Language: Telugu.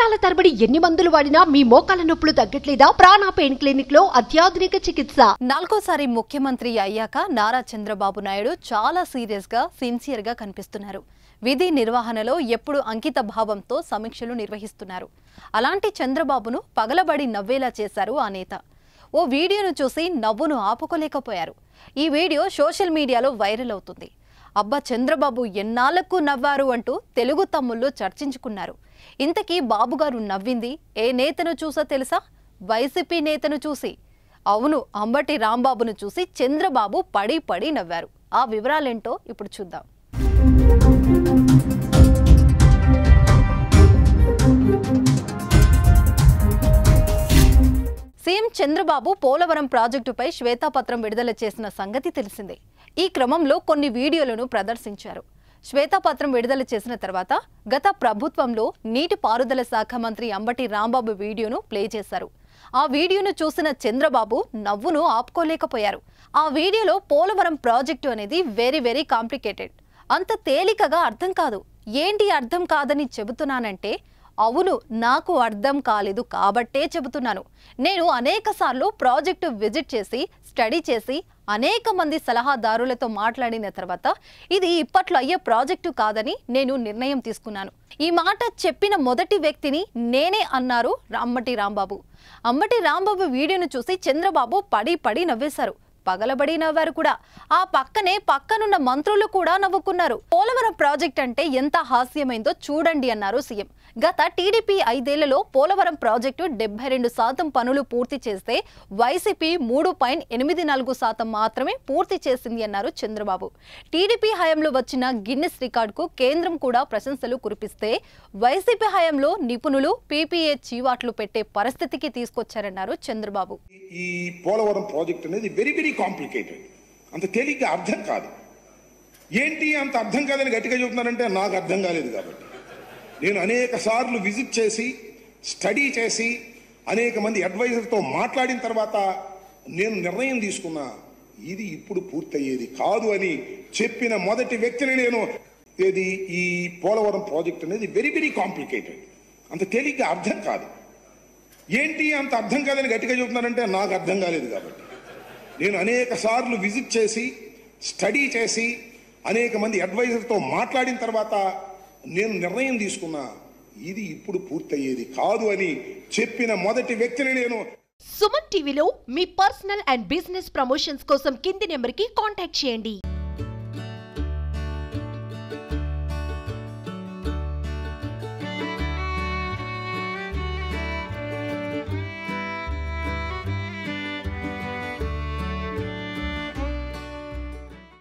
సంవత్సరాల తరబడి ఎన్ని మందులు వాడినా మీ మోకాల నొప్పులు తగ్గట్లేదా? ప్రాణ పెయిన్ క్లినిక్ లో అత్యాధునిక చికిత్స. నాలుగోసారి ముఖ్యమంత్రి అయ్యాక నారా చంద్రబాబు నాయుడు చాలా సీరియస్ గా సిన్సియర్ గా కనిపిస్తున్నారు. విధి నిర్వహణలో ఎప్పుడు అంకిత భావంతో సమీక్షలు నిర్వహిస్తున్నారు. అలాంటి చంద్రబాబును పగలబడి నవ్వేలా చేశారు ఆ నేత. ఓ వీడియోను చూసి నవ్వును ఆపుకోలేకపోయారు. ఈ వీడియో సోషల్ మీడియాలో వైరల్ అవుతుంది. అబ్బా చంద్రబాబు ఎన్నాళ్లకు నవ్వారు అంటూ తెలుగు తమ్ముళ్ళు చర్చించుకున్నారు. ఇంతకీ బాబుగారు నవ్వింది ఏ నేతను చూసా తెలుసా? వైసీపీ నేతను చూసి. అవును, అంబటి రాంబాబును చూసి చంద్రబాబు పడి పడి నవ్వారు. ఆ వివరాలేంటో ఇప్పుడు చూద్దాం. సీఎం చంద్రబాబు పోలవరం ప్రాజెక్టుపై శ్వేతాపత్రం విడుదల చేసిన సంగతి తెలిసిందే. ఈ క్రమంలో కొన్ని వీడియోలను ప్రదర్శించారు. శ్వేతాపత్రం విడుదల చేసిన తర్వాత గత ప్రభుత్వంలో నీటిపారుదల శాఖ మంత్రి అంబటి రాంబాబు వీడియోను ప్లే చేశారు. ఆ వీడియోను చూసిన చంద్రబాబు నవ్వును ఆపుకోలేకపోయారు. ఆ వీడియోలో పోలవరం ప్రాజెక్టు అనేది వెరీ కాంప్లికేటెడ్, అంత తేలికగా అర్థం కాదు. ఏంటి అర్థం కాదని చెబుతున్నానంటే, అవును నాకు అర్థం కాలేదు కాబట్టే చెబుతున్నాను. నేను అనేక సార్లు ప్రాజెక్టు విజిట్ చేసి స్టడీ చేసి అనేక మంది సలహాదారులతో మాట్లాడిన తర్వాత ఇది ఇప్పట్లో అయ్యే ప్రాజెక్టు కాదని నేను నిర్ణయం తీసుకున్నాను. ఈ మాట చెప్పిన మొదటి వ్యక్తిని నేనే అన్నారు అంబటి రాంబాబు. అంబటి రాంబాబు వీడియోను చూసి చంద్రబాబు పడి పడి నవ్వేశారు. పగలబడి నవ్వారు కూడా. ఆ పక్కనున్న మంత్రులు కూడా నవ్వుకున్నారు. పోలవరం ప్రాజెక్ట్ అంటే ఎంత హాస్యమైందో చూడండి అన్నారు సీఎం. గత టీడీపీ 5 ఏళ్లలో పోలవరం ప్రాజెక్టు 72% పనులు పూర్తి చేస్తే వైసీపీ 3.84% మాత్రమే పూర్తి చేసింది అన్నారు చంద్రబాబు. టీడీపీ హయాంలో వచ్చిన గిన్నిస్ రికార్డుకు కేంద్రం కూడా ప్రశంసలు కురిపిస్తే వైసీపీ హయాంలో నిపుణులు పీపీఏ చీవాట్లు పెట్టే పరిస్థితికి తీసుకొచ్చారన్నారు చంద్రబాబు. ఈ పోలవరం ప్రాజెక్ట్ అనేది వెరీ కాంప్లికేటెడ్, అంత తేలిగ్గా అర్థం కాదు. ఏంటి అంత అర్థం కాదని గట్టిగా చెబుతున్నారంటే నాకు అర్థం కాలేదు కాబట్టి. నేను అనేక సార్లు విజిట్ చేసి స్టడీ చేసి అనేక మంది అడ్వైజర్తో మాట్లాడిన తర్వాత నేను నిర్ణయం తీసుకున్నా, ఇది ఇప్పుడు పూర్తయ్యేది కాదు అని చెప్పిన మొదటి వ్యక్తిని నేను. ఇది ఈ పోలవరం ప్రాజెక్ట్ అనేది వెరీ కాంప్లికేటెడ్, అంత తేలిగ్గా అర్థం కాదు. ఏంటి అంత అర్థం కాదని గట్టిగా చెబుతున్నారంటే నాకు అర్థం కాలేదు కాబట్టి. నేను అనేక సార్లు విజిట్ చేసి స్టడీ చేసి అనేక మంది అడ్వైజర్తో మాట్లాడిన తర్వాత నేను నిర్ణయం తీసుకున్నా, ఇది ఇప్పుడు పూర్తయ్యేది కాదు అని చెప్పిన మొదటి వ్యక్తిని నేను. సుమన్ టీవీలో మీ పర్సనల్ అండ్ బిజినెస్ ప్రమోషన్స్ కోసం కింది నెంబర్కి కాంటాక్ట్ చేయండి.